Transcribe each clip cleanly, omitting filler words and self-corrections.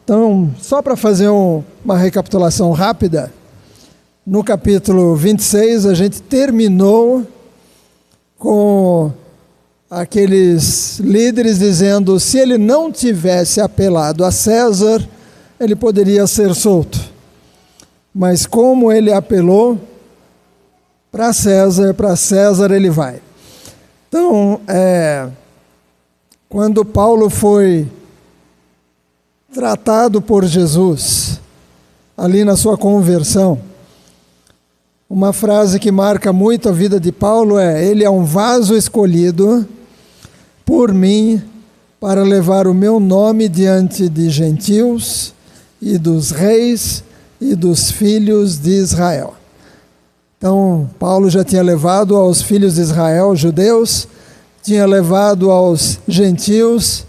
Então, só para fazer uma recapitulação rápida, no capítulo 26 a gente terminou com aqueles líderes dizendo se ele não tivesse apelado a César, ele poderia ser solto. Mas como ele apelou para César ele vai. Então, quando Paulo foi tratado por Jesus, ali na sua conversão, uma frase que marca muito a vida de Paulo ele é um vaso escolhido por mim para levar o meu nome diante de gentios e dos reis e dos filhos de Israel. Então, Paulo já tinha levado aos filhos de Israel, judeus, tinha levado aos gentios,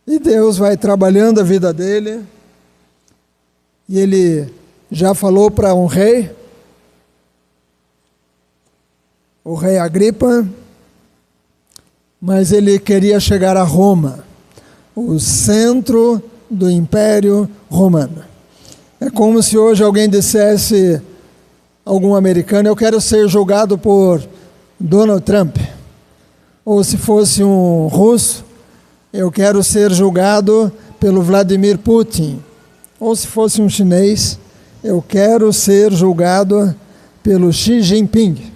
e Deus vai trabalhando a vida dele, e ele já falou para um rei, o rei Agripa, mas ele queria chegar a Roma, o centro do Império Romano. É como se hoje alguém dissesse, algum americano, eu quero ser julgado por Donald Trump. Ou se fosse um russo, eu quero ser julgado pelo Vladimir Putin. Ou se fosse um chinês, eu quero ser julgado pelo Xi Jinping.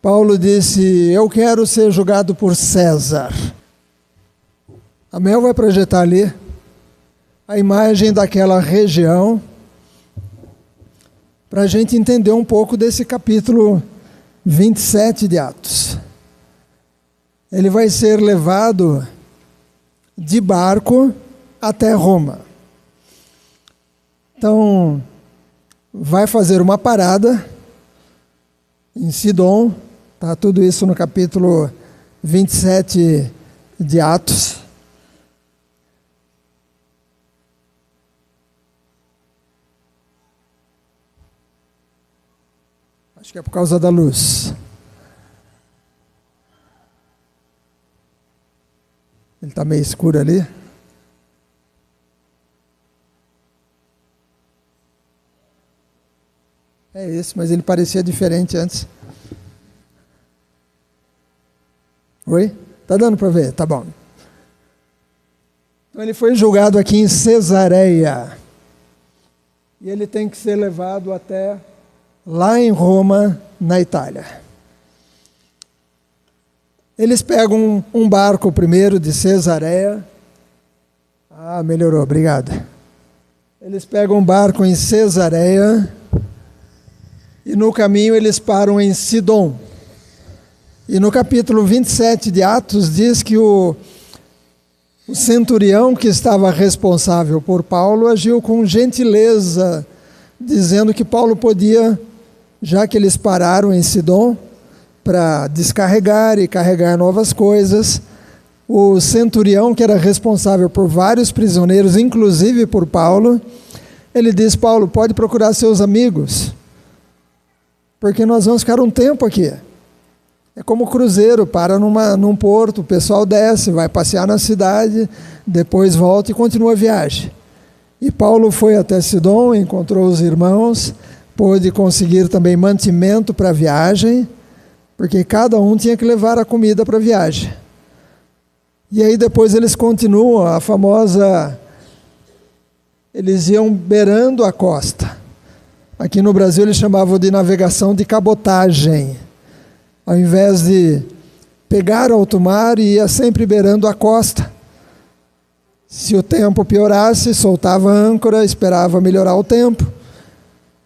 Paulo disse, eu quero ser julgado por César. A Mel vai projetar ali a imagem daquela região para a gente entender um pouco desse capítulo 27 de Atos. Ele vai ser levado de barco até Roma. Então, vai fazer uma parada em Sidom. Está tudo isso no capítulo 27 de Atos. Acho que é por causa da luz. Ele está meio escuro ali. É esse, mas ele parecia diferente antes. Oi? Tá dando para ver? Tá bom. Então ele foi julgado aqui em Cesareia. E ele tem que ser levado até lá em Roma, na Itália. Eles pegam um barco primeiro de Cesareia. Melhorou, obrigado. Eles pegam um barco em Cesareia e no caminho eles param em Sidom. E no capítulo 27 de Atos diz que o centurião que estava responsável por Paulo agiu com gentileza, dizendo que Paulo podia, já que eles pararam em Sidom, para descarregar e carregar novas coisas, o centurião que era responsável por vários prisioneiros, inclusive por Paulo, ele diz, Paulo, pode procurar seus amigos, porque nós vamos ficar um tempo aqui. É como cruzeiro, para num porto, o pessoal desce, vai passear na cidade, depois volta e continua a viagem. E Paulo foi até Sidom, encontrou os irmãos, pôde conseguir também mantimento para a viagem, porque cada um tinha que levar a comida para a viagem. E aí depois eles continuam, a famosa, eles iam beirando a costa. Aqui no Brasil eles chamavam de navegação de cabotagem. Ao invés de pegar alto mar, ia sempre beirando a costa. Se o tempo piorasse, soltava a âncora, esperava melhorar o tempo.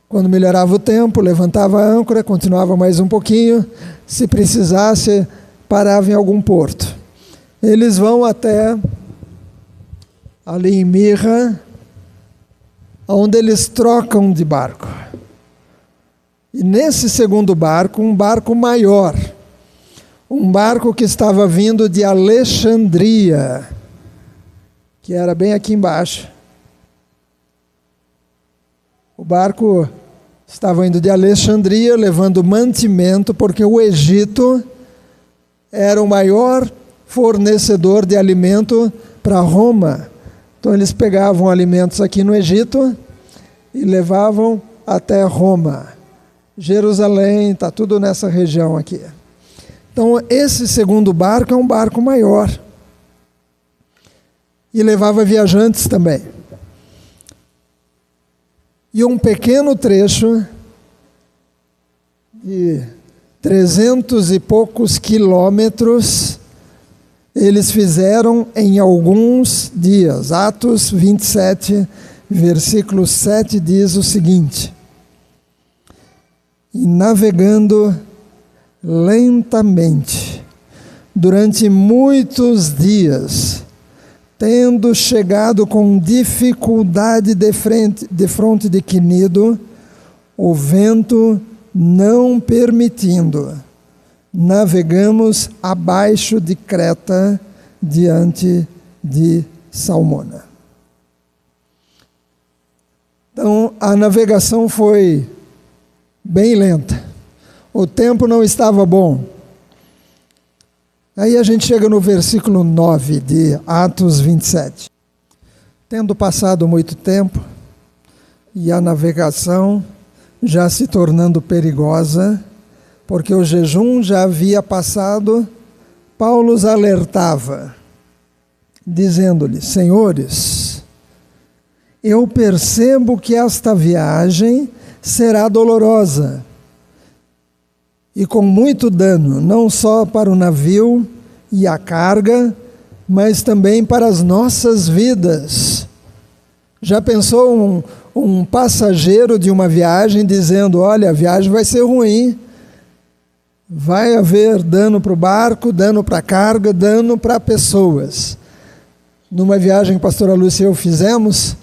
Quando melhorava o tempo, levantava a âncora, continuava mais um pouquinho. Se precisasse, parava em algum porto. Eles vão até ali em Mirra, onde eles trocam de barco. E nesse segundo barco, um barco maior, um barco que estava vindo de Alexandria, que era bem aqui embaixo. O barco estava indo de Alexandria, levando mantimento, porque o Egito era o maior fornecedor de alimento para Roma. Então eles pegavam alimentos aqui no Egito e levavam até Roma. Jerusalém, está tudo nessa região aqui. Então esse segundo barco é um barco maior. E levava viajantes também. E um pequeno trecho de 300 e poucos quilômetros eles fizeram em alguns dias. Atos 27, versículo 7 diz o seguinte: e navegando lentamente durante muitos dias, tendo chegado com dificuldade de fronte de Quinido, o vento não permitindo, navegamos abaixo de Creta, diante de Salmona. Então, a navegação foi bem lenta. O tempo não estava bom. Aí a gente chega no versículo 9 de Atos 27. Tendo passado muito tempo, e a navegação já se tornando perigosa, porque o jejum já havia passado, Paulo os alertava, dizendo-lhes: senhores, eu percebo que esta viagem será dolorosa e com muito dano, não só para o navio e a carga, mas também para as nossas vidas. Já pensou um passageiro de uma viagem dizendo: olha, a viagem vai ser ruim, vai haver dano para o barco, dano para a carga, dano para pessoas. Numa viagem que a pastora Lúcia e eu fizemos,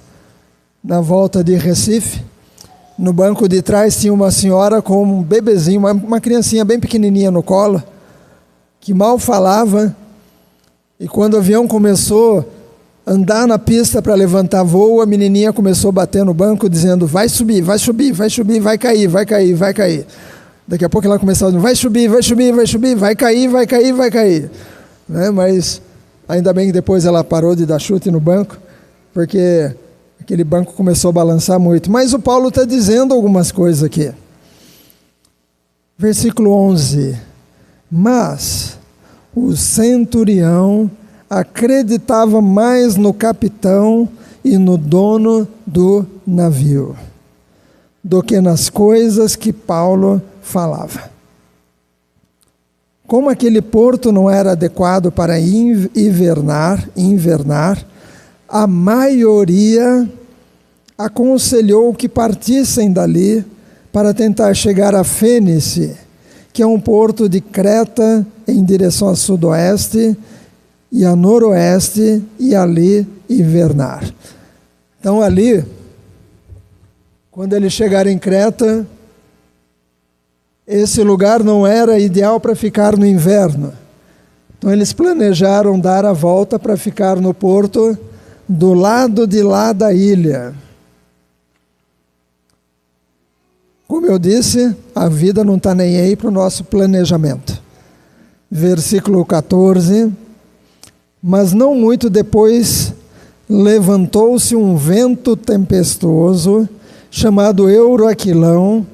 na volta de Recife, no banco de trás tinha uma senhora com um bebezinho, uma criancinha bem pequenininha no colo, que mal falava, e quando o avião começou a andar na pista para levantar voo, a menininha começou a bater no banco dizendo: vai subir, vai subir, vai subir, vai cair, vai cair, vai cair. Daqui a pouco ela começava a dizer: vai subir, vai subir, vai subir, vai cair, vai cair, vai cair. Né? Mas ainda bem que depois ela parou de dar chute no banco, porque aquele banco começou a balançar muito. Mas o Paulo está dizendo algumas coisas aqui. Versículo 11. Mas o centurião acreditava mais no capitão e no dono do navio do que nas coisas que Paulo falava. Como aquele porto não era adequado para invernar, a maioria aconselhou que partissem dali para tentar chegar a Fênice, que é um porto de Creta em direção a sudoeste e a noroeste, e ali invernar. Então ali, quando eles chegaram em Creta, esse lugar não era ideal para ficar no inverno. Então eles planejaram dar a volta para ficar no porto do lado de lá da ilha. Como eu disse, a vida não está nem aí para o nosso planejamento. Versículo 14. Mas não muito depois, levantou-se um vento tempestuoso, chamado Euroaquilão,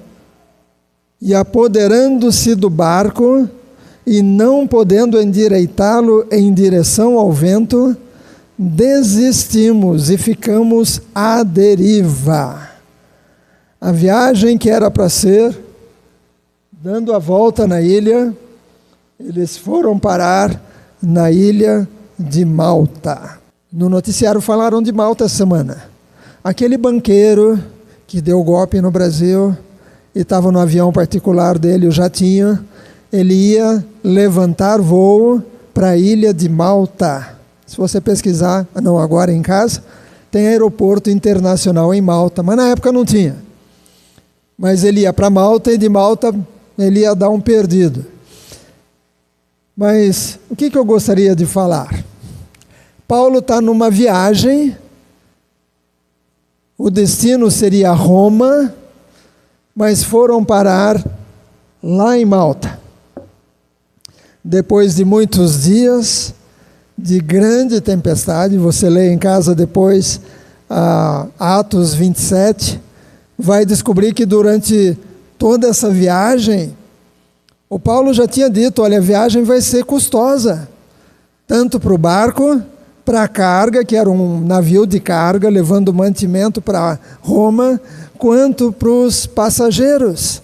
e apoderando-se do barco, e não podendo endireitá-lo em direção ao vento, desistimos e ficamos à deriva. A viagem que era para ser, dando a volta na ilha, eles foram parar na ilha de Malta. No noticiário falaram de Malta essa semana. Aquele banqueiro que deu golpe no Brasil e estava no avião particular dele, o jatinho, ele ia levantar voo para a ilha de Malta. Se você pesquisar, não agora em casa, tem aeroporto internacional em Malta, mas na época não tinha. Mas ele ia para Malta e de Malta ele ia dar um perdido. Mas o que eu gostaria de falar? Paulo está numa viagem, o destino seria Roma, mas foram parar lá em Malta. Depois de muitos dias, de grande tempestade. Você lê em casa depois Atos 27, vai descobrir que durante toda essa viagem, o Paulo já tinha dito, olha, a viagem vai ser custosa, tanto para o barco, para a carga, que era um navio de carga, levando mantimento para Roma, quanto para os passageiros.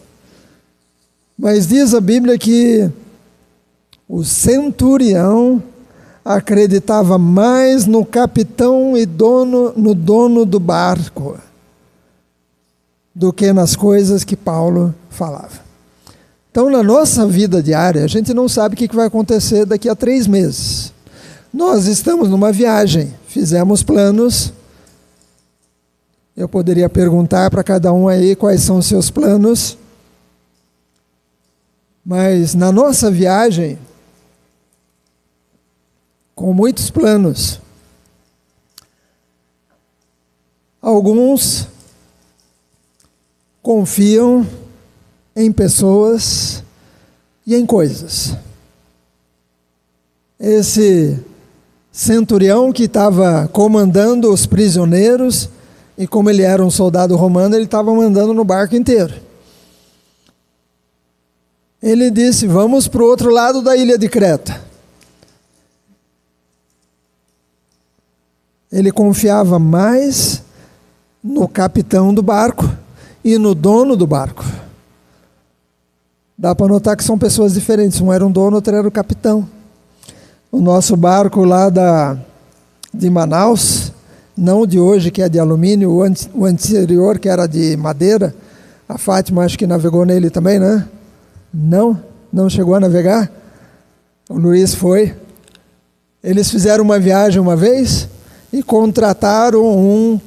Mas diz a Bíblia que o centurião acreditava mais no capitão e no dono do barco do que nas coisas que Paulo falava. Então, na nossa vida diária, a gente não sabe o que vai acontecer daqui a 3 meses. Nós estamos numa viagem, fizemos planos. Eu poderia perguntar para cada um aí quais são os seus planos. Mas na nossa viagem, com muitos planos, alguns confiam em pessoas e em coisas. Esse centurião que estava comandando os prisioneiros, e como ele era um soldado romano, ele estava mandando no barco inteiro. Ele disse, vamos para o outro lado da ilha de Creta. Ele confiava mais no capitão do barco e no dono do barco. Dá para notar que são pessoas diferentes. Um era um dono, outro era o capitão. O nosso barco lá de Manaus, não o de hoje, que é de alumínio, o anterior, que era de madeira, a Fátima acho que navegou nele também, né? Não chegou a navegar. O Luiz foi. Eles fizeram uma viagem uma vez e contrataram um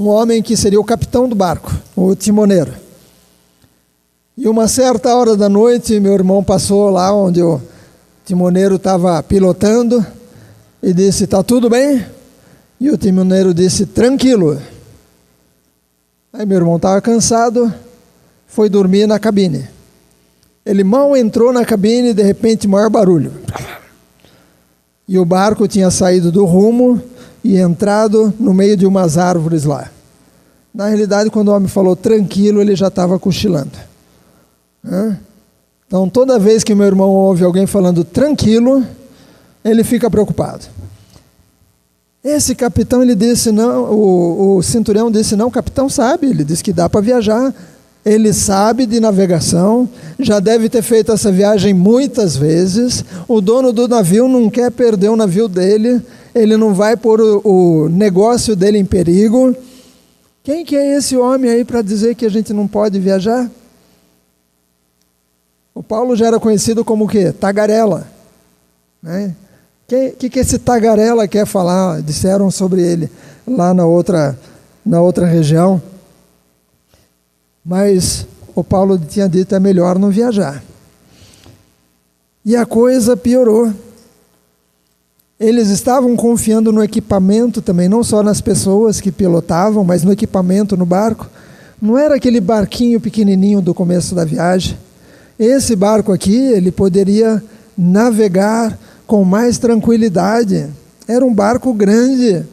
homem que seria o capitão do barco, o timoneiro. E uma certa hora da noite, meu irmão passou lá onde o timoneiro estava pilotando e disse, está tudo bem? E o timoneiro disse, tranquilo. Aí meu irmão estava cansado, foi dormir na cabine. Ele mal entrou na cabine e de repente maior barulho. E o barco tinha saído do rumo e entrado no meio de umas árvores lá. Na realidade, quando o homem falou tranquilo, ele já estava cochilando. Então, toda vez que meu irmão ouve alguém falando tranquilo, ele fica preocupado. Esse capitão, ele disse, não, o centurião disse, não, o capitão sabe, ele disse que dá para viajar, ele sabe de navegação, já deve ter feito essa viagem muitas vezes, o dono do navio não quer perder o navio dele, ele não vai pôr o negócio dele em perigo. Quem que é esse homem aí para dizer que a gente não pode viajar? O Paulo já era conhecido como o quê? Tagarela. Né? Que esse tagarela quer falar? Disseram sobre ele lá na outra região. Mas o Paulo tinha dito, é melhor não viajar. E a coisa piorou. Eles estavam confiando no equipamento também, não só nas pessoas que pilotavam, mas no equipamento no barco. Não era aquele barquinho pequenininho do começo da viagem. Esse barco aqui, ele poderia navegar com mais tranquilidade. Era um barco grande.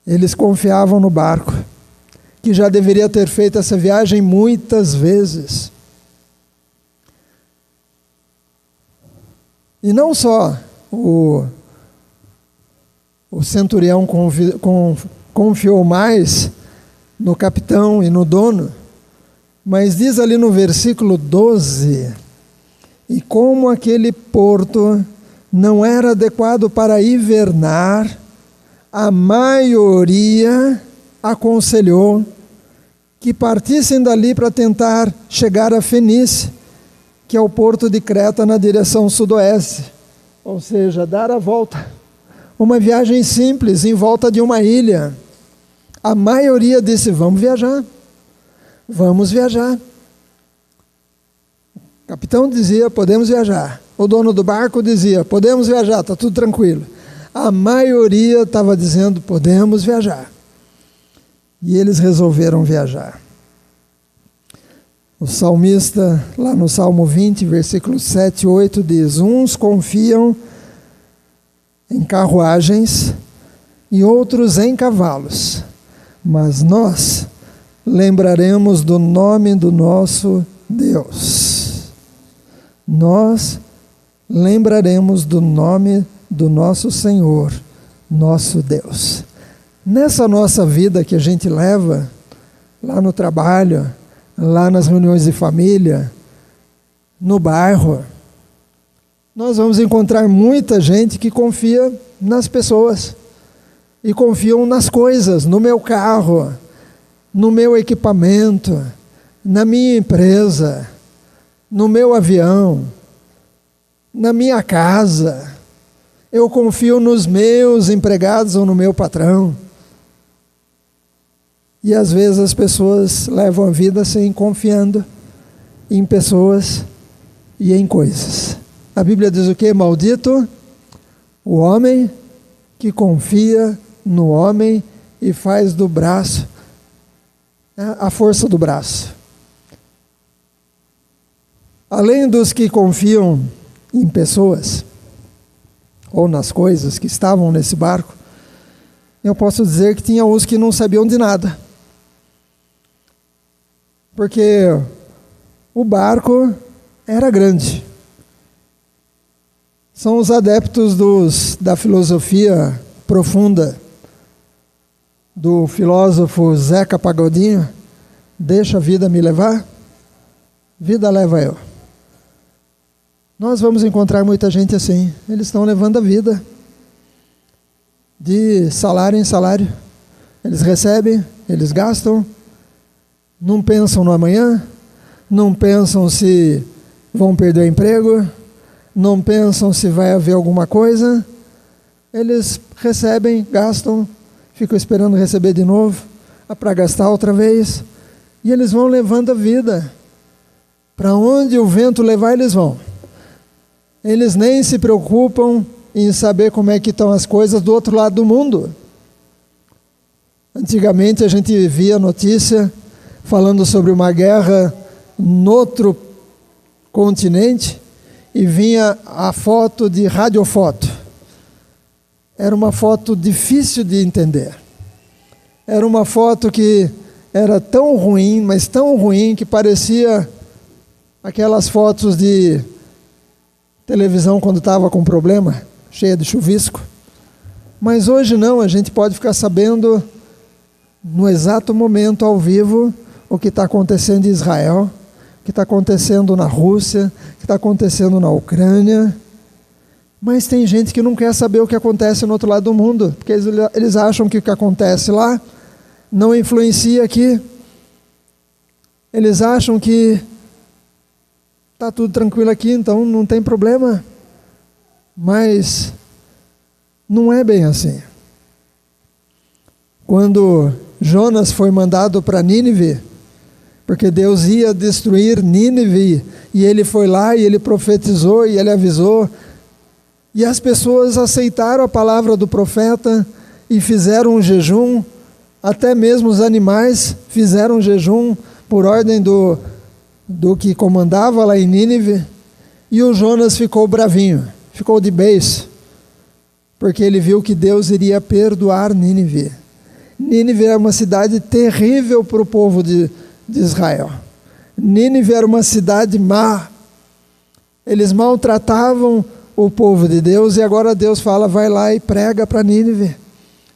Eles confiavam no barco, que já deveria ter feito essa viagem muitas vezes. E não só o centurião confiou mais no capitão e no dono, mas diz ali no versículo 12, e como aquele porto não era adequado para hivernar, a maioria aconselhou que partissem dali para tentar chegar a Fenícia, que é o porto de Creta na direção sudoeste, ou seja, dar a volta. Uma viagem simples em volta de uma ilha. A maioria disse, vamos viajar. Vamos viajar. O capitão dizia, podemos viajar. O dono do barco dizia, podemos viajar, está tudo tranquilo. A maioria estava dizendo, podemos viajar. E eles resolveram viajar. O salmista, lá no Salmo 20, versículos 7 e 8, diz: uns confiam em carruagens e outros em cavalos, mas nós lembraremos do nome do nosso Deus. Nós lembraremos do nome do nosso Senhor, nosso Deus. Nessa nossa vida que a gente leva, lá no trabalho, lá nas reuniões de família, no bairro, nós vamos encontrar muita gente que confia nas pessoas e confiam nas coisas, no meu carro, no meu equipamento, na minha empresa, no meu avião, na minha casa. Eu confio nos meus empregados ou no meu patrão. E às vezes as pessoas levam a vida assim, confiando em pessoas e em coisas. A Bíblia diz o quê? Maldito o homem que confia no homem e faz do braço a força do braço. Além dos que confiam em pessoas ou nas coisas que estavam nesse barco, eu posso dizer que tinha uns que não sabiam de nada. Porque o barco era grande. São os adeptos da filosofia profunda do filósofo Zeca Pagodinho. Deixa a vida me levar, vida leva eu. Nós vamos encontrar muita gente assim. Eles estão levando a vida de salário em salário. Eles recebem, eles gastam, não pensam no amanhã, não pensam se vão perder o emprego, não pensam se vai haver alguma coisa. Eles recebem, gastam, ficam esperando receber de novo, para gastar outra vez, e eles vão levando a vida. Para onde o vento levar, eles vão. Eles nem se preocupam em saber como é que estão as coisas do outro lado do mundo. Antigamente a gente via notícia falando sobre uma guerra no outro continente e vinha a foto de radiofoto. Era uma foto difícil de entender. Era uma foto que era tão ruim, mas tão ruim, que parecia aquelas fotos de televisão quando estava com problema, cheia de chuvisco. Mas hoje não, a gente pode ficar sabendo no exato momento, ao vivo, o que está acontecendo em Israel, o que está acontecendo na Rússia, o que está acontecendo na Ucrânia. Mas tem gente que não quer saber o que acontece no outro lado do mundo, porque eles acham que o que acontece lá não influencia aqui. Eles acham que está tudo tranquilo aqui, então não tem problema. Mas não é bem assim. Quando Jonas foi mandado para Nínive, porque Deus ia destruir Nínive, e ele foi lá e ele profetizou e ele avisou, e as pessoas aceitaram a palavra do profeta e fizeram um jejum. Até mesmo os animais fizeram um jejum por ordem do que comandava lá em Nínive. E o Jonas ficou bravinho, ficou de beiço, porque ele viu que Deus iria perdoar Nínive. Nínive era uma cidade terrível para o povo de Israel. Nínive era uma cidade má. Eles maltratavam o povo de Deus, e agora Deus fala: vai lá e prega para Nínive,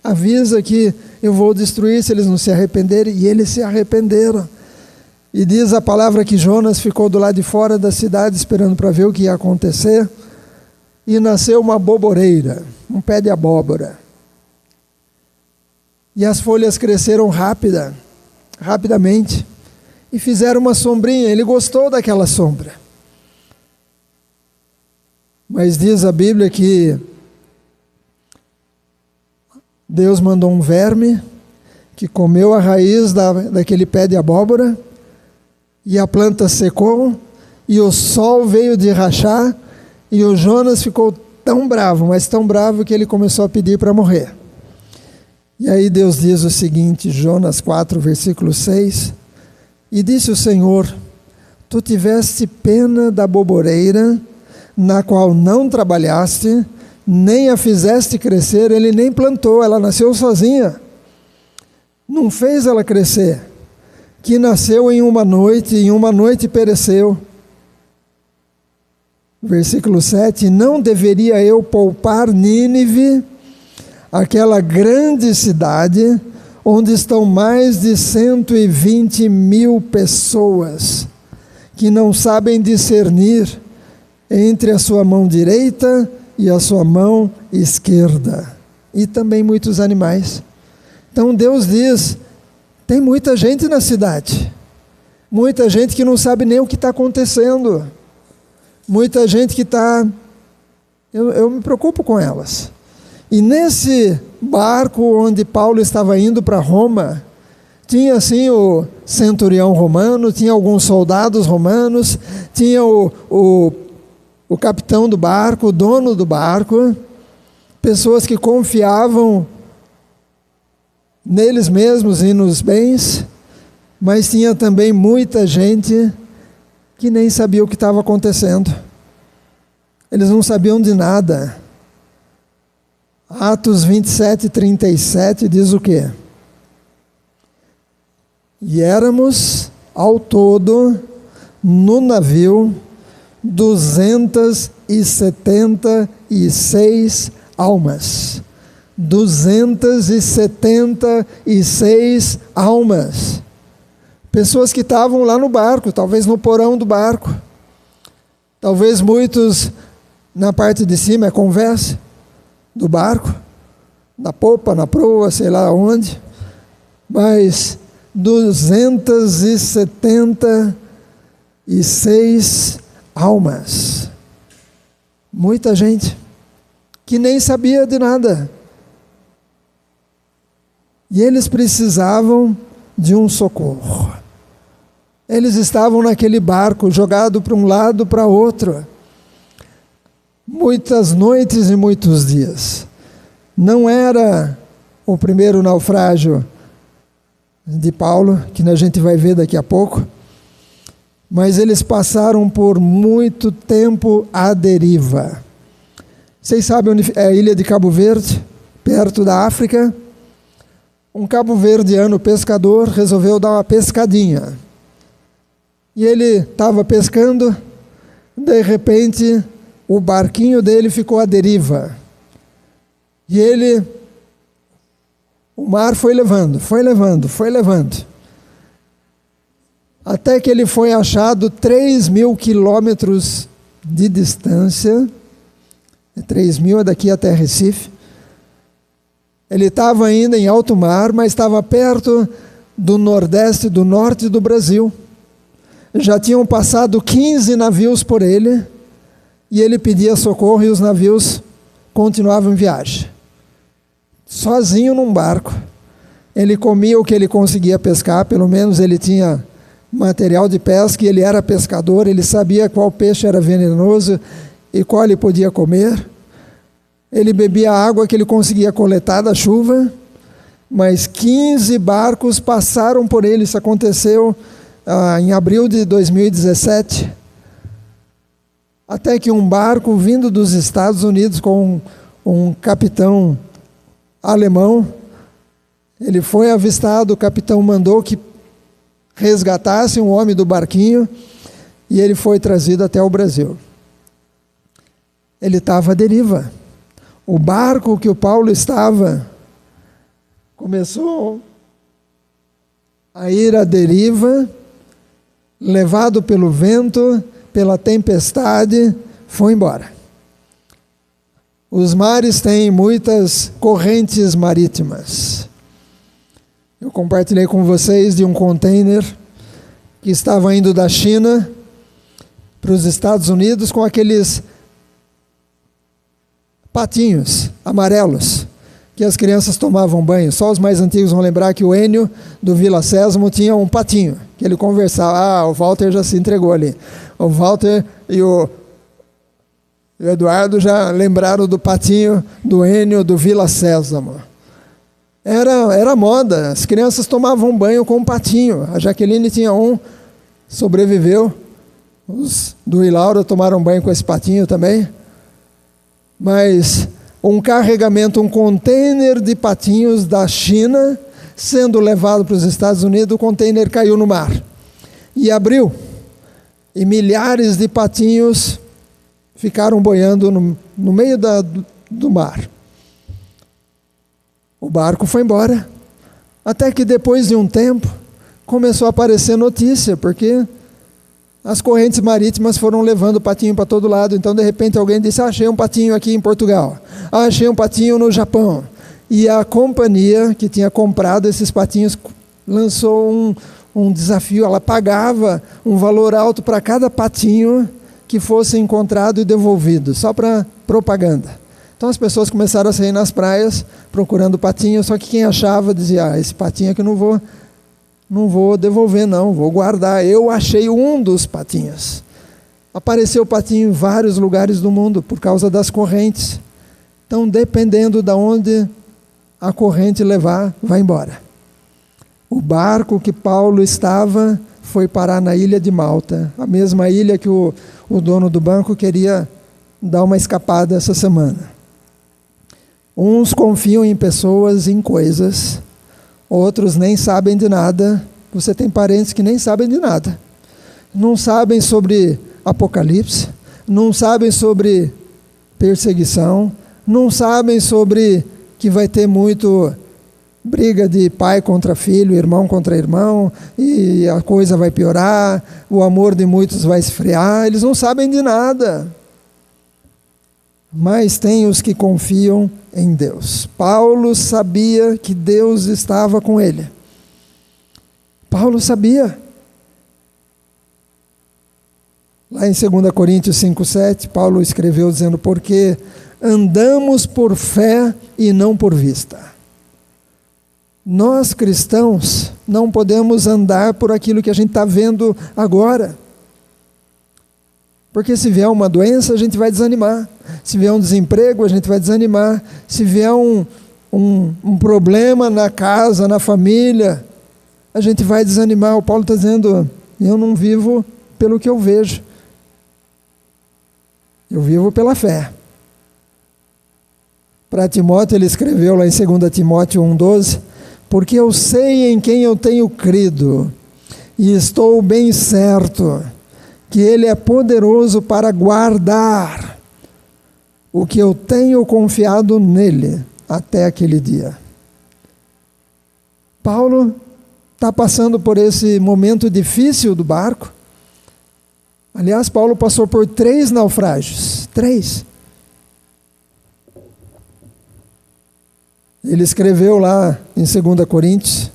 avisa que eu vou destruir se eles não se arrependerem. E eles se arrependeram. E diz a palavra que Jonas ficou do lado de fora da cidade esperando para ver o que ia acontecer, e nasceu uma boboreira, um pé de abóbora, e as folhas cresceram rapidamente, e fizeram uma sombrinha. Ele gostou daquela sombra. Mas diz a Bíblia que Deus mandou um verme que comeu a raiz daquele pé de abóbora, e a planta secou, e o sol veio de rachar, e o Jonas ficou tão bravo, mas tão bravo, que ele começou a pedir para morrer. E aí Deus diz o seguinte, Jonas 4, versículo 6, e disse o Senhor: tu tiveste pena da boboreira, na qual não trabalhaste, nem a fizeste crescer, ele nem plantou, ela nasceu sozinha. Não fez ela crescer, que nasceu em uma noite pereceu. Versículo 7, não deveria eu poupar Nínive, aquela grande cidade, onde estão mais de 120.000 pessoas, que não sabem discernir entre a sua mão direita e a sua mão esquerda, e também muitos animais. Então Deus diz, tem muita gente na cidade, muita gente que não sabe nem o que está acontecendo, muita gente que está... Eu me preocupo com elas. E nesse barco onde Paulo estava indo para Roma, tinha assim o centurião romano, tinha alguns soldados romanos, tinha o capitão do barco, o dono do barco, pessoas que confiavam neles mesmos e nos bens, mas tinha também muita gente que nem sabia o que estava acontecendo. Eles não sabiam de nada. Atos 27:37 diz o quê? E éramos, ao todo, no navio, 276 almas. 276 almas. Pessoas que estavam lá no barco, talvez no porão do barco. Talvez muitos na parte de cima, é conversa do barco, na popa, na proa, sei lá onde. Mas 276 almas. Muita gente que nem sabia de nada. E eles precisavam de um socorro. Eles estavam naquele barco, jogado para um lado, para outro. Muitas noites e muitos dias. Não era o primeiro naufrágio de Paulo, que a gente vai ver daqui a pouco, mas eles passaram por muito tempo à deriva. Vocês sabem onde é a ilha de Cabo Verde, perto da África? Um cabo-verdiano pescador resolveu dar uma pescadinha. E ele estava pescando, de repente o barquinho dele ficou à deriva. E o mar foi levando. Até que ele foi achado 3.000 quilômetros de distância. 3.000 é daqui até Recife. Ele estava ainda em alto mar, mas estava perto do nordeste, do norte do Brasil. Já tinham passado 15 navios por ele, e ele pedia socorro e os navios continuavam em viagem. Sozinho num barco. Ele comia o que ele conseguia pescar, pelo menos ele tinha material de pesca, e ele era pescador, ele sabia qual peixe era venenoso e qual ele podia comer. Ele bebia a água que ele conseguia coletar da chuva, mas 15 barcos passaram por ele. Isso aconteceu em abril de 2017, até que um barco vindo dos Estados Unidos com um capitão alemão, ele foi avistado, o capitão mandou que resgatasse um homem do barquinho, e ele foi trazido até o Brasil. Ele estava à deriva. O barco que o Paulo estava começou a ir à deriva, levado pelo vento, pela tempestade, foi embora. Os mares têm muitas correntes marítimas. Eu compartilhei com vocês de um container que estava indo da China para os Estados Unidos com aqueles patinhos amarelos que as crianças tomavam banho. Só os mais antigos vão lembrar que o Enio do Vila Sésamo tinha um patinho, que ele conversava. O Walter já se entregou ali. O Walter e o Eduardo já lembraram do patinho do Enio do Vila Sésamo. Era moda, as crianças tomavam banho com um patinho. A Jaqueline tinha um, sobreviveu, Os do Ilaura tomaram banho com esse patinho também. Mas um carregamento, um container de patinhos da China, sendo levado para os Estados Unidos, o container caiu no mar. E abriu. E milhares de patinhos ficaram boiando no meio do mar. O barco foi embora. Até que depois de um tempo, começou a aparecer notícia, porque as correntes marítimas foram levando patinho para todo lado. Então, de repente, alguém disse: achei um patinho aqui em Portugal. Achei um patinho no Japão. E a companhia que tinha comprado esses patinhos lançou um desafio. Ela pagava um valor alto para cada patinho que fosse encontrado e devolvido, só para propaganda. Então as pessoas começaram a sair nas praias procurando patinho, só que quem achava dizia: esse patinho aqui eu não vou devolver não, vou guardar. Eu achei um dos patinhos. Apareceu patinho em vários lugares do mundo por causa das correntes. Então, dependendo de onde a corrente levar, vai embora. O barco que Paulo estava foi parar na ilha de Malta, a mesma ilha que o dono do banco queria dar uma escapada essa semana. Uns confiam em pessoas, em coisas, outros nem sabem de nada. Você tem parentes que nem sabem de nada. Não sabem sobre Apocalipse, não sabem sobre perseguição, não sabem sobre que vai ter muito briga de pai contra filho, irmão contra irmão, e a coisa vai piorar, o amor de muitos vai esfriar. Eles não sabem de nada. Mas tem os que confiam em Deus. Paulo sabia que Deus estava com ele. Paulo sabia. Lá em 2 Coríntios 5,7, Paulo escreveu dizendo: porque andamos por fé e não por vista. Nós cristãos não podemos andar por aquilo que a gente está vendo agora. Porque se vier uma doença, a gente vai desanimar. Se vier um desemprego, a gente vai desanimar. Se vier um problema na casa, na família, a gente vai desanimar. O Paulo está dizendo: eu não vivo pelo que eu vejo. Eu vivo pela fé. Para Timóteo, ele escreveu lá em 2 Timóteo 1,12: porque eu sei em quem eu tenho crido, e estou bem certo que Ele é poderoso para guardar o que eu tenho confiado nele até aquele dia. Paulo está passando por esse momento difícil do barco. Aliás, Paulo passou por 3 naufrágios. 3. Ele escreveu lá em 2 Coríntios,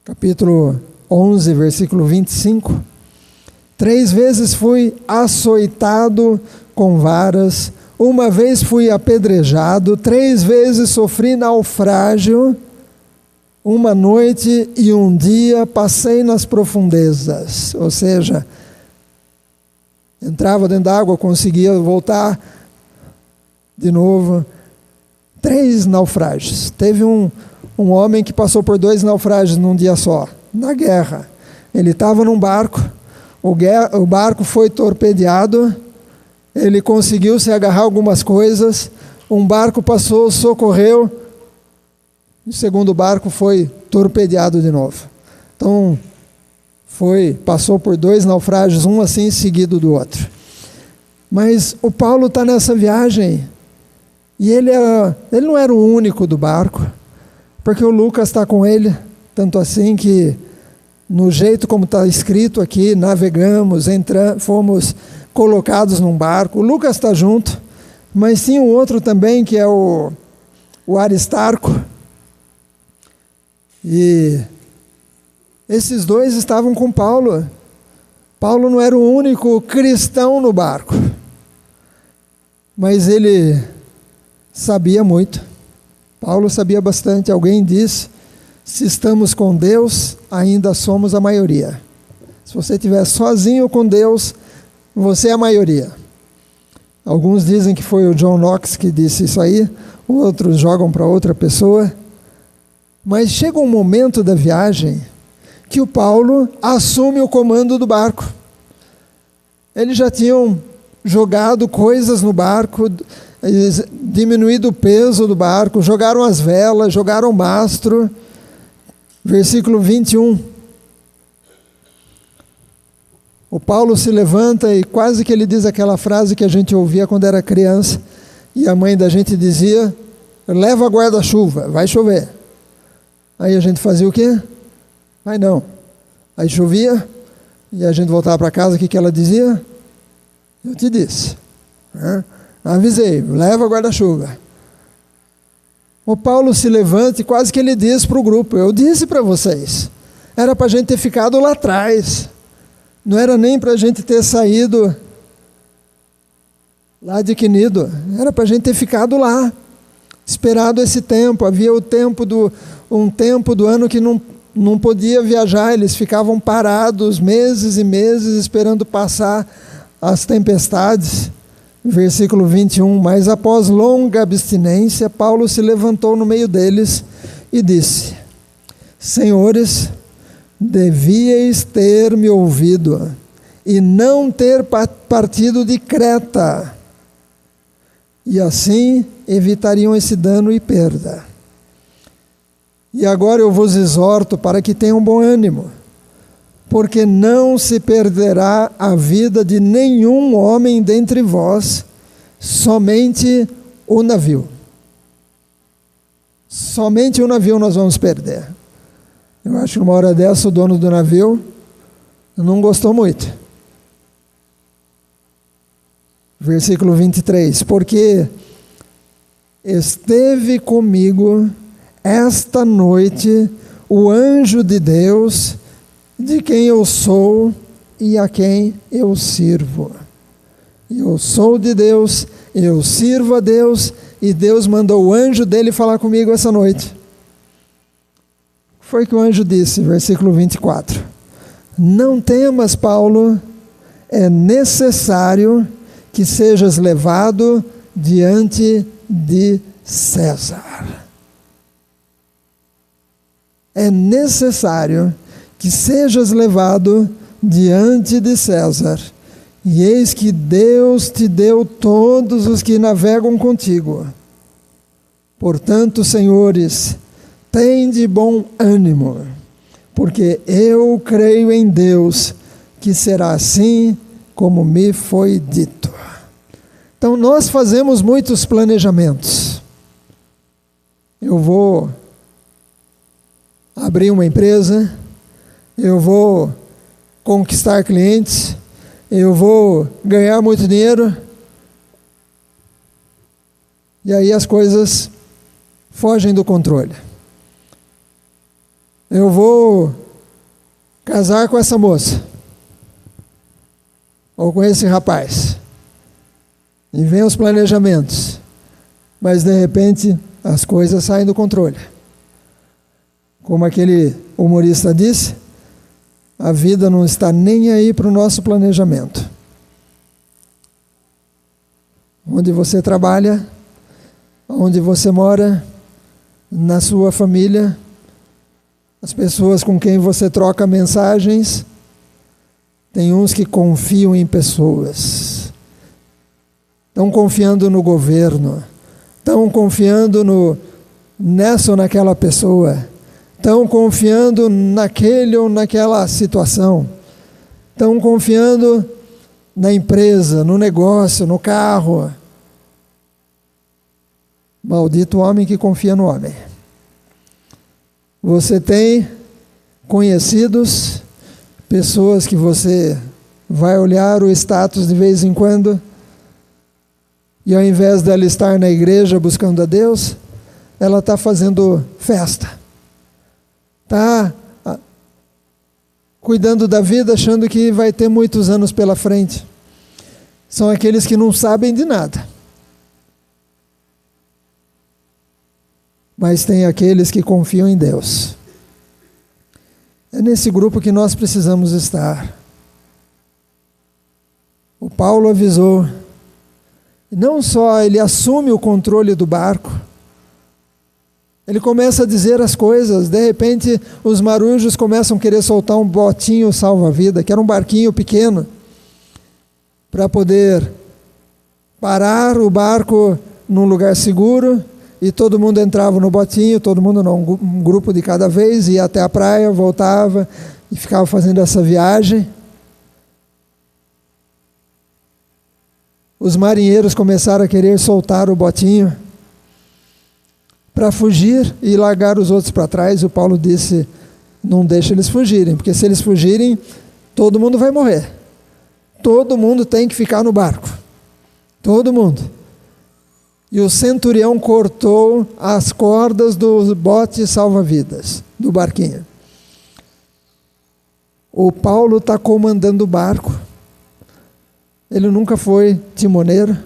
capítulo 11, versículo 25: 3 vezes fui açoitado com varas, uma vez fui apedrejado, 3 vezes sofri naufrágio, uma noite e um dia passei nas profundezas. Ou seja, entrava dentro da água, conseguia voltar de novo. 3 naufrágios. Teve um homem que passou por 2 naufrágios num dia só, na guerra. Ele estava num barco, o barco foi torpedeado, ele conseguiu se agarrar a algumas coisas, um barco passou, socorreu, o segundo barco foi torpedeado de novo. Então, passou por 2 naufrágios, um assim seguido do outro. Mas o Paulo está nessa viagem, e ele não era o único do barco, porque o Lucas está com ele, tanto assim que, no jeito como está escrito aqui, navegamos, fomos colocados num barco. O Lucas está junto, mas tinha um outro também, que é o Aristarco, e esses 2 estavam com Paulo. Paulo não era o único cristão no barco, mas ele sabia muito. Paulo sabia bastante. Alguém disse: se estamos com Deus, ainda somos a maioria. Se você estiver sozinho com Deus, você é a maioria. Alguns dizem que foi o John Knox que disse isso aí, outros jogam para outra pessoa. Mas chega um momento da viagem que o Paulo assume o comando do barco. Eles já tinham jogado coisas no barco, diminuído o peso do barco, jogaram as velas, jogaram o mastro. Versículo 21. O Paulo se levanta e quase que ele diz aquela frase que a gente ouvia quando era criança, e a mãe da gente dizia: leva guarda-chuva, vai chover. Aí a gente fazia o quê? Vai não. Aí chovia, e a gente voltava para casa, o que ela dizia? Eu te disse. Avisei, leva guarda-chuva. O Paulo se levanta e quase que ele diz para o grupo: eu disse para vocês, era para a gente ter ficado lá atrás, não era nem para a gente ter saído lá de Quinido, era para a gente ter ficado lá, esperado esse tempo. Havia um tempo do ano que não podia viajar, eles ficavam parados meses e meses esperando passar as tempestades. Versículo 21, mas após longa abstinência, Paulo se levantou no meio deles e disse: senhores, devíeis ter me ouvido e não ter partido de Creta, e assim evitariam esse dano e perda. E agora eu vos exorto para que tenham bom ânimo, porque não se perderá a vida de nenhum homem dentre vós, somente o navio. Somente o navio nós vamos perder. Eu acho que numa hora dessa o dono do navio não gostou muito. Versículo 23, porque esteve comigo esta noite o anjo de Deus, de quem eu sou e a quem eu sirvo. Eu sou de Deus, eu sirvo a Deus, e Deus mandou o anjo dele falar comigo essa noite. Foi que o anjo disse, versículo 24: não temas, Paulo, é necessário que sejas levado diante de César. É necessário que sejas levado diante de César, e eis que Deus te deu todos os que navegam contigo. Portanto, senhores, tende bom ânimo, porque eu creio em Deus, que será assim como me foi dito. Então, nós fazemos muitos planejamentos. Eu vou abrir uma empresa, eu vou conquistar clientes, eu vou ganhar muito dinheiro, e aí as coisas fogem do controle. Eu vou casar com essa moça, ou com esse rapaz, e vem os planejamentos, mas de repente as coisas saem do controle. Como aquele humorista disse, a vida não está nem aí para o nosso planejamento. Onde você trabalha, onde você mora, na sua família, as pessoas com quem você troca mensagens, tem uns que confiam em pessoas, estão confiando no governo, estão confiando nessa ou naquela pessoa, estão confiando naquele ou naquela situação, estão confiando na empresa, no negócio, no carro. Maldito o homem que confia no homem. Você tem conhecidos, pessoas que você vai olhar o status de vez em quando, e ao invés dela estar na igreja buscando a Deus, ela está fazendo festa. Está cuidando da vida, achando que vai ter muitos anos pela frente. São aqueles que não sabem de nada. Mas tem aqueles que confiam em Deus. É nesse grupo que nós precisamos estar. O Paulo avisou, não só ele assume o controle do barco, Ele começa a dizer as coisas, de repente os marujos começam a querer soltar um botinho salva-vida, que era um barquinho pequeno, para poder parar o barco num lugar seguro, e todo mundo entrava no botinho, todo mundo não, um grupo de cada vez, ia até a praia, voltava e ficava fazendo essa viagem. Os marinheiros começaram a querer soltar o botinho para fugir e largar os outros para trás. O Paulo disse, não deixa eles fugirem, porque se eles fugirem, todo mundo vai morrer. Todo mundo tem que ficar no barco. Todo mundo. E o centurião cortou as cordas do bote salva-vidas, do barquinho. O Paulo está comandando o barco. Ele nunca foi timoneiro,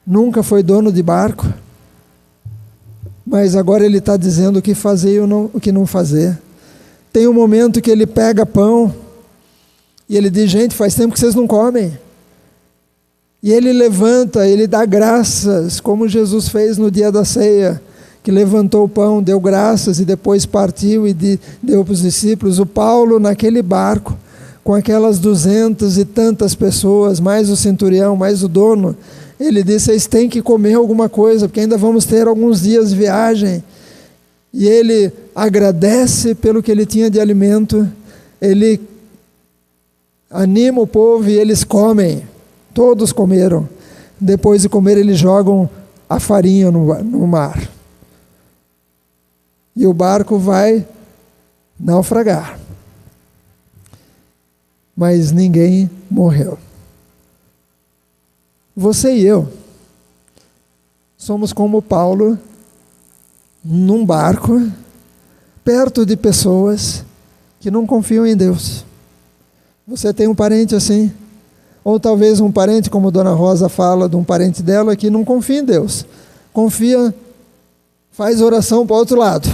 nunca foi dono de barco, mas agora ele está dizendo o que fazer e o que não fazer. Tem um momento que ele pega pão e ele diz, gente, faz tempo que vocês não comem. E ele levanta, ele dá graças, como Jesus fez no dia da ceia, que levantou o pão, deu graças e depois partiu e deu para os discípulos. O Paulo naquele barco, com aquelas 200 e tantas pessoas, mais o centurião, mais o dono, ele disse, vocês têm que comer alguma coisa, porque ainda vamos ter alguns dias de viagem. E ele agradece pelo que ele tinha de alimento, ele anima o povo e eles comem. Todos comeram. Depois de comer, eles jogam a farinha no mar. E o barco vai naufragar. Mas ninguém morreu. Você e eu somos como Paulo, num barco, perto de pessoas que não confiam em Deus. Você tem um parente assim? Ou talvez um parente, como Dona Rosa fala de um parente dela, que não confia em Deus. Confia, faz oração para o outro lado.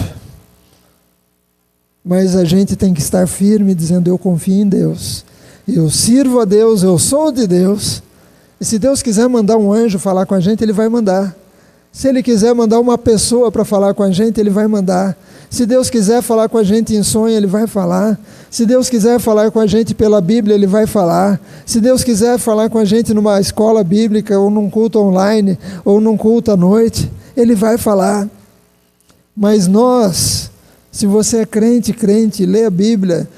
Mas a gente tem que estar firme, dizendo, eu confio em Deus. Eu sirvo a Deus, eu sou de Deus. E se Deus quiser mandar um anjo falar com a gente, Ele vai mandar. Se Ele quiser mandar uma pessoa para falar com a gente, Ele vai mandar. Se Deus quiser falar com a gente em sonho, Ele vai falar. Se Deus quiser falar com a gente pela Bíblia, Ele vai falar. Se Deus quiser falar com a gente numa escola bíblica, ou num culto online, ou num culto à noite, Ele vai falar. Mas nós, se você é crente, lê a Bíblia,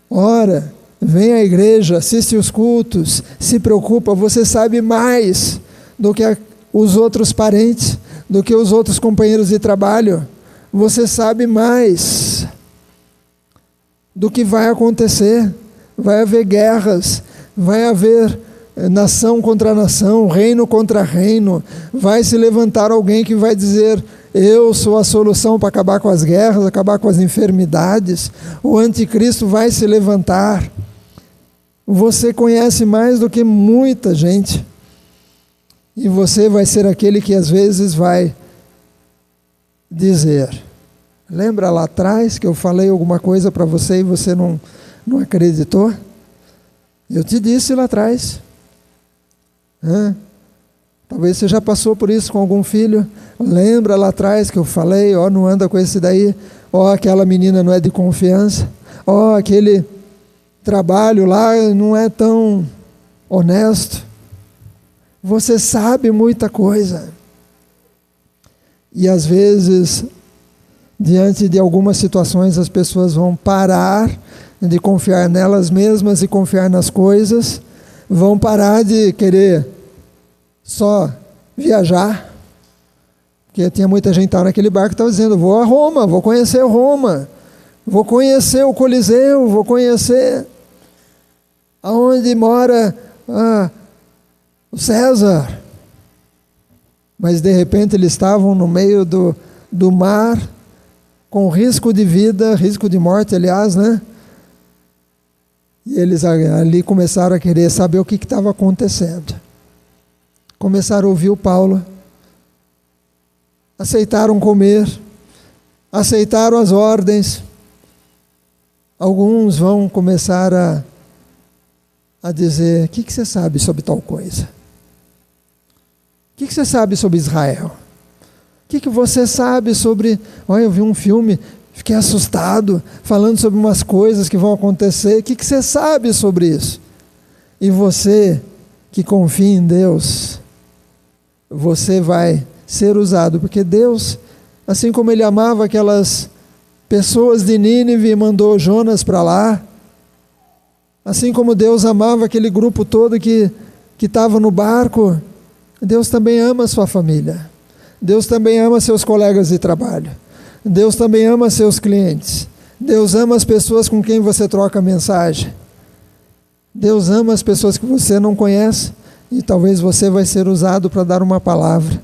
ora, vem à igreja, assiste os cultos, se preocupa, você sabe mais do que os outros parentes, do que os outros companheiros de trabalho. Você sabe mais do que vai acontecer. Vai haver guerras, vai haver nação contra nação, reino contra reino. Vai se levantar alguém que vai dizer, eu sou a solução para acabar com as guerras, acabar com as enfermidades. O anticristo vai se levantar. Você conhece mais do que muita gente. E você vai ser aquele que às vezes vai dizer, lembra lá atrás que eu falei alguma coisa para você e você não acreditou? Eu te disse lá atrás. Talvez você já passou por isso com algum filho. Lembra lá atrás que eu falei, não anda com esse daí, aquela menina não é de confiança, aquele trabalho lá não é tão honesto. Você sabe muita coisa. E às vezes, diante de algumas situações, as pessoas vão parar de confiar nelas mesmas e confiar nas coisas, vão parar de querer só viajar, porque tinha muita gente que estava naquele barco que estava dizendo, vou a Roma, vou conhecer Roma, vou conhecer o Coliseu, vou conhecer aonde mora o César. Mas de repente eles estavam no meio do mar, com risco de vida, risco de morte, aliás, né? E eles ali começaram a querer saber o que estava acontecendo. Começaram a ouvir o Paulo, aceitaram comer, aceitaram as ordens. Alguns vão começar a dizer, o que você sabe sobre tal coisa? O que você sabe sobre Israel? que você sabe sobre... Olha, eu vi um filme, fiquei assustado, falando sobre umas coisas que vão acontecer. O que você sabe sobre isso? E você que confia em Deus, você vai ser usado, porque Deus, assim como Ele amava aquelas pessoas de Nínive e mandou Jonas para lá, assim como Deus amava aquele grupo todo que estava no barco, Deus também ama a sua família. Deus também ama seus colegas de trabalho. Deus também ama seus clientes. Deus ama as pessoas com quem você troca mensagem. Deus ama as pessoas que você não conhece, e talvez você vai ser usado para dar uma palavra,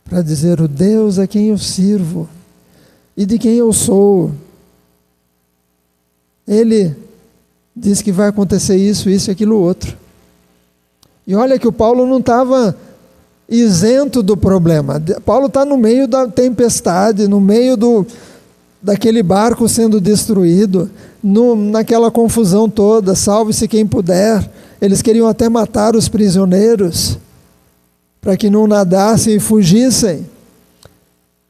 para dizer o Deus a quem eu sirvo e de quem eu sou. Ele diz que vai acontecer isso e aquilo outro. E olha que o Paulo não estava isento do problema. Paulo está no meio da tempestade, no meio daquele barco sendo destruído, naquela confusão toda, salve-se quem puder. Eles queriam até matar os prisioneiros, para que não nadassem e fugissem.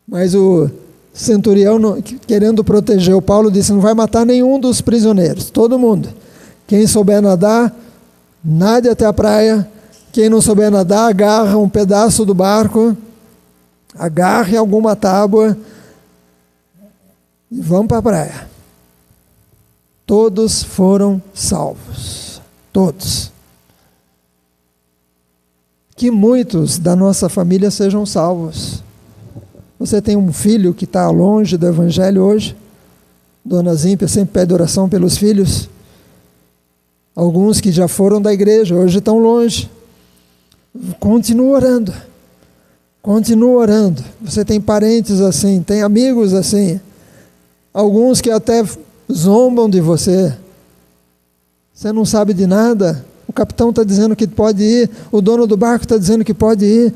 Mas o centurião, querendo proteger o Paulo, disse: não vai matar nenhum dos prisioneiros, todo mundo. Quem souber nadar, nade até a praia. Quem não souber nadar, agarra um pedaço do barco, agarre alguma tábua e vão para a praia. Todos foram salvos. Todos. Que muitos da nossa família sejam salvos. Você tem um filho que está longe do Evangelho hoje? Dona Zímpia sempre pede oração pelos filhos. Alguns que já foram da igreja, hoje estão longe. Continua orando. Continua orando. Você tem parentes assim, tem amigos assim. Alguns que até zombam de você. Você não sabe de nada. O capitão está dizendo que pode ir. O dono do barco está dizendo que pode ir.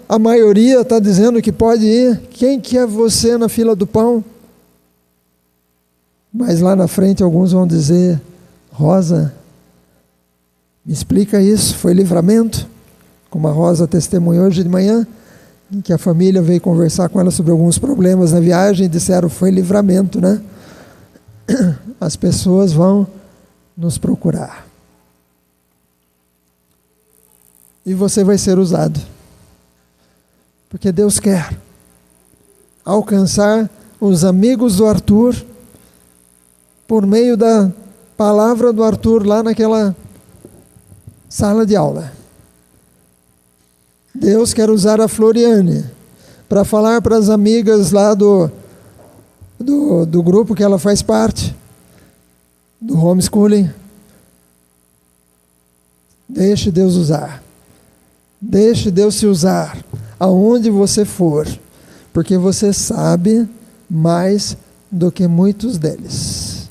A maioria está dizendo que pode ir. Quem que é você na fila do pão? Mas lá na frente alguns vão dizer: Rosa, me explica isso. Foi livramento? Como a Rosa testemunhou hoje de manhã, em que a família veio conversar com ela sobre alguns problemas na viagem e disseram: foi livramento, né? As pessoas vão nos procurar. E você vai ser usado. Porque Deus quer alcançar os amigos do Arthur por meio da palavra do Arthur lá naquela sala de aula. Deus quer usar a Floriane para falar para as amigas lá do grupo que ela faz parte, do homeschooling. Deixe Deus usar. Deixe Deus se usar aonde você for, porque você sabe mais do que muitos deles.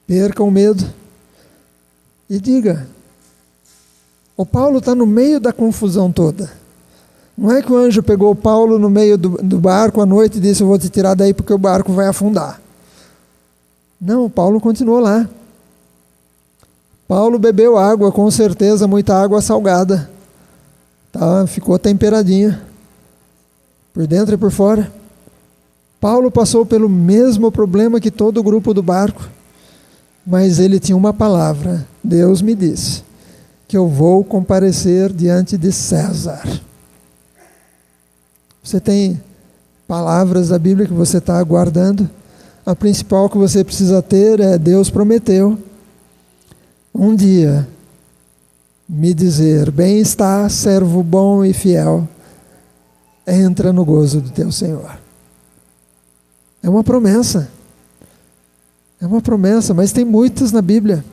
Perca o medo e diga: o Paulo está no meio da confusão toda. Não é que o anjo pegou o Paulo no meio do barco à noite e disse: eu vou te tirar daí porque o barco vai afundar. Não, o Paulo continuou lá. Paulo bebeu água, com certeza, muita água salgada. Ficou temperadinha, por dentro e por fora. Paulo passou pelo mesmo problema que todo o grupo do barco, mas ele tinha uma palavra: Deus me disse que eu vou comparecer diante de César. Você tem palavras da Bíblia que você está aguardando? A principal que você precisa ter é: Deus prometeu um dia me dizer: bem está, servo bom e fiel, entra no gozo do teu Senhor. É uma promessa. É uma promessa, mas tem muitas na Bíblia.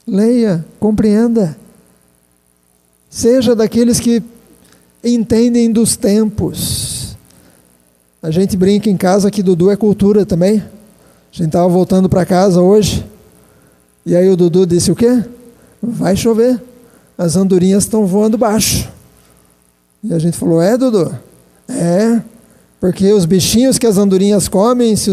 Leia, compreenda. Seja daqueles que entendem dos tempos. A gente brinca em casa que Dudu é cultura também. A gente estava voltando para casa hoje, e aí o Dudu disse o quê? Vai chover, as andorinhas estão voando baixo. E a gente falou: é, Dudu? É, porque os bichinhos que as andorinhas comem, se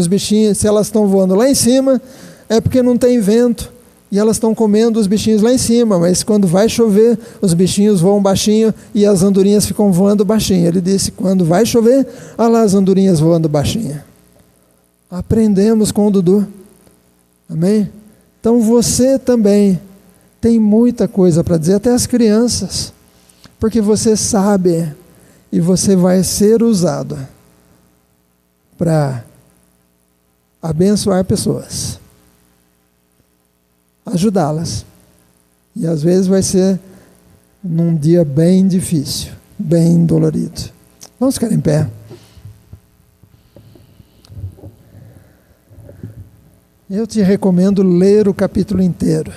elas estão voando lá em cima, é porque não tem vento. e elas estão comendo os bichinhos lá em cima, mas quando vai chover, os bichinhos voam baixinho e as andorinhas ficam voando baixinho. Ele disse, quando vai chover, olha lá as andorinhas voando baixinho. Aprendemos com o Dudu. Amém? Então você também tem muita coisa para dizer, até as crianças, porque você sabe e você vai ser usado para abençoar pessoas, ajudá-las. E às vezes vai ser num dia bem difícil, bem dolorido. Vamos ficar em pé. Eu te recomendo ler o capítulo inteiro.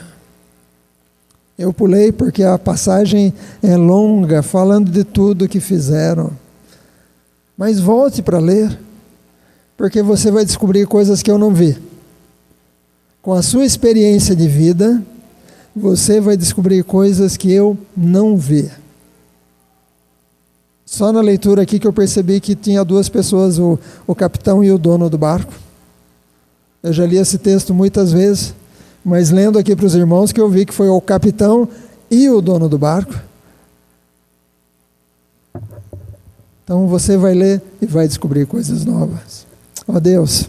Eu pulei porque a passagem é longa, falando de tudo que fizeram. Mas volte para ler, porque você vai descobrir coisas que eu não vi. Com a sua experiência de vida, você vai descobrir coisas que eu não vi. Só na leitura aqui que eu percebi que tinha duas pessoas, o capitão e o dono do barco. Eu já li esse texto muitas vezes, mas lendo aqui para os irmãos que eu vi que foi o capitão e o dono do barco. Então você vai ler e vai descobrir coisas novas. Ó Deus,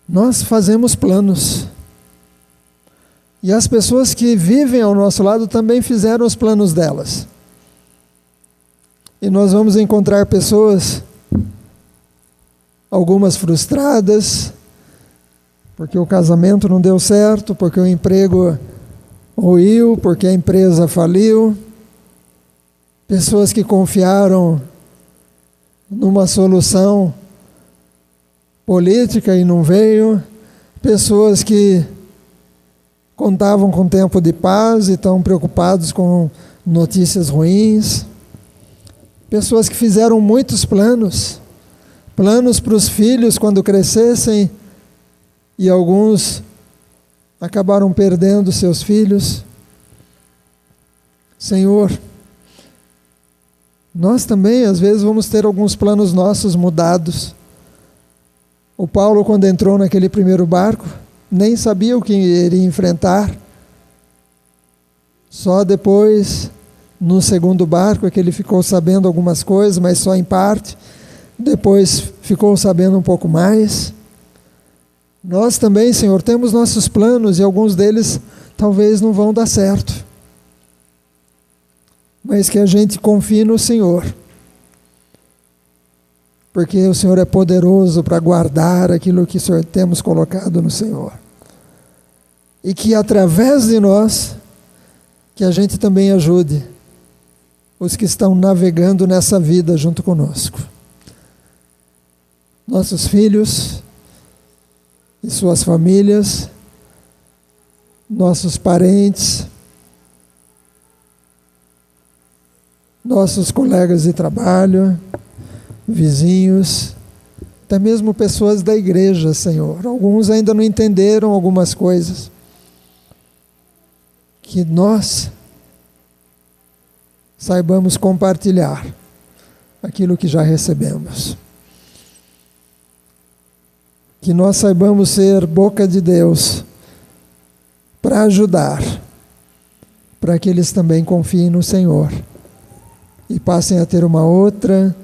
nós fazemos planos. E as pessoas que vivem ao nosso lado também fizeram os planos delas. E nós vamos encontrar pessoas, algumas frustradas, porque o casamento não deu certo, porque o emprego ruiu, porque a empresa faliu. Pessoas que confiaram numa solução política e não veio. Pessoas que contavam com tempo de paz e estão preocupados com notícias ruins. Pessoas que fizeram muitos planos para os filhos quando crescessem, e alguns acabaram perdendo seus filhos. Senhor, nós também às vezes vamos ter alguns planos nossos mudados. O Paulo, quando entrou naquele primeiro barco, nem sabia o que iria enfrentar. Só depois, no segundo barco, é que ele ficou sabendo algumas coisas, mas só em parte. Depois ficou sabendo um pouco mais. Nós também, Senhor, temos nossos planos e alguns deles talvez não vão dar certo. Mas que a gente confie no Senhor. Porque o Senhor é poderoso para guardar aquilo que temos colocado no Senhor. E que através de nós, que a gente também ajude os que estão navegando nessa vida junto conosco. Nossos filhos e suas famílias, nossos parentes, nossos colegas de trabalho, vizinhos, até mesmo pessoas da igreja, Senhor. Alguns ainda não entenderam algumas coisas. Que nós saibamos compartilhar aquilo que já recebemos. Que nós saibamos ser boca de Deus para ajudar, para que eles também confiem no Senhor e passem a ter uma outra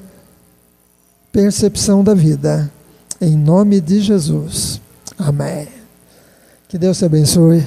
percepção da vida. Em nome de Jesus. Amém. Que Deus te abençoe.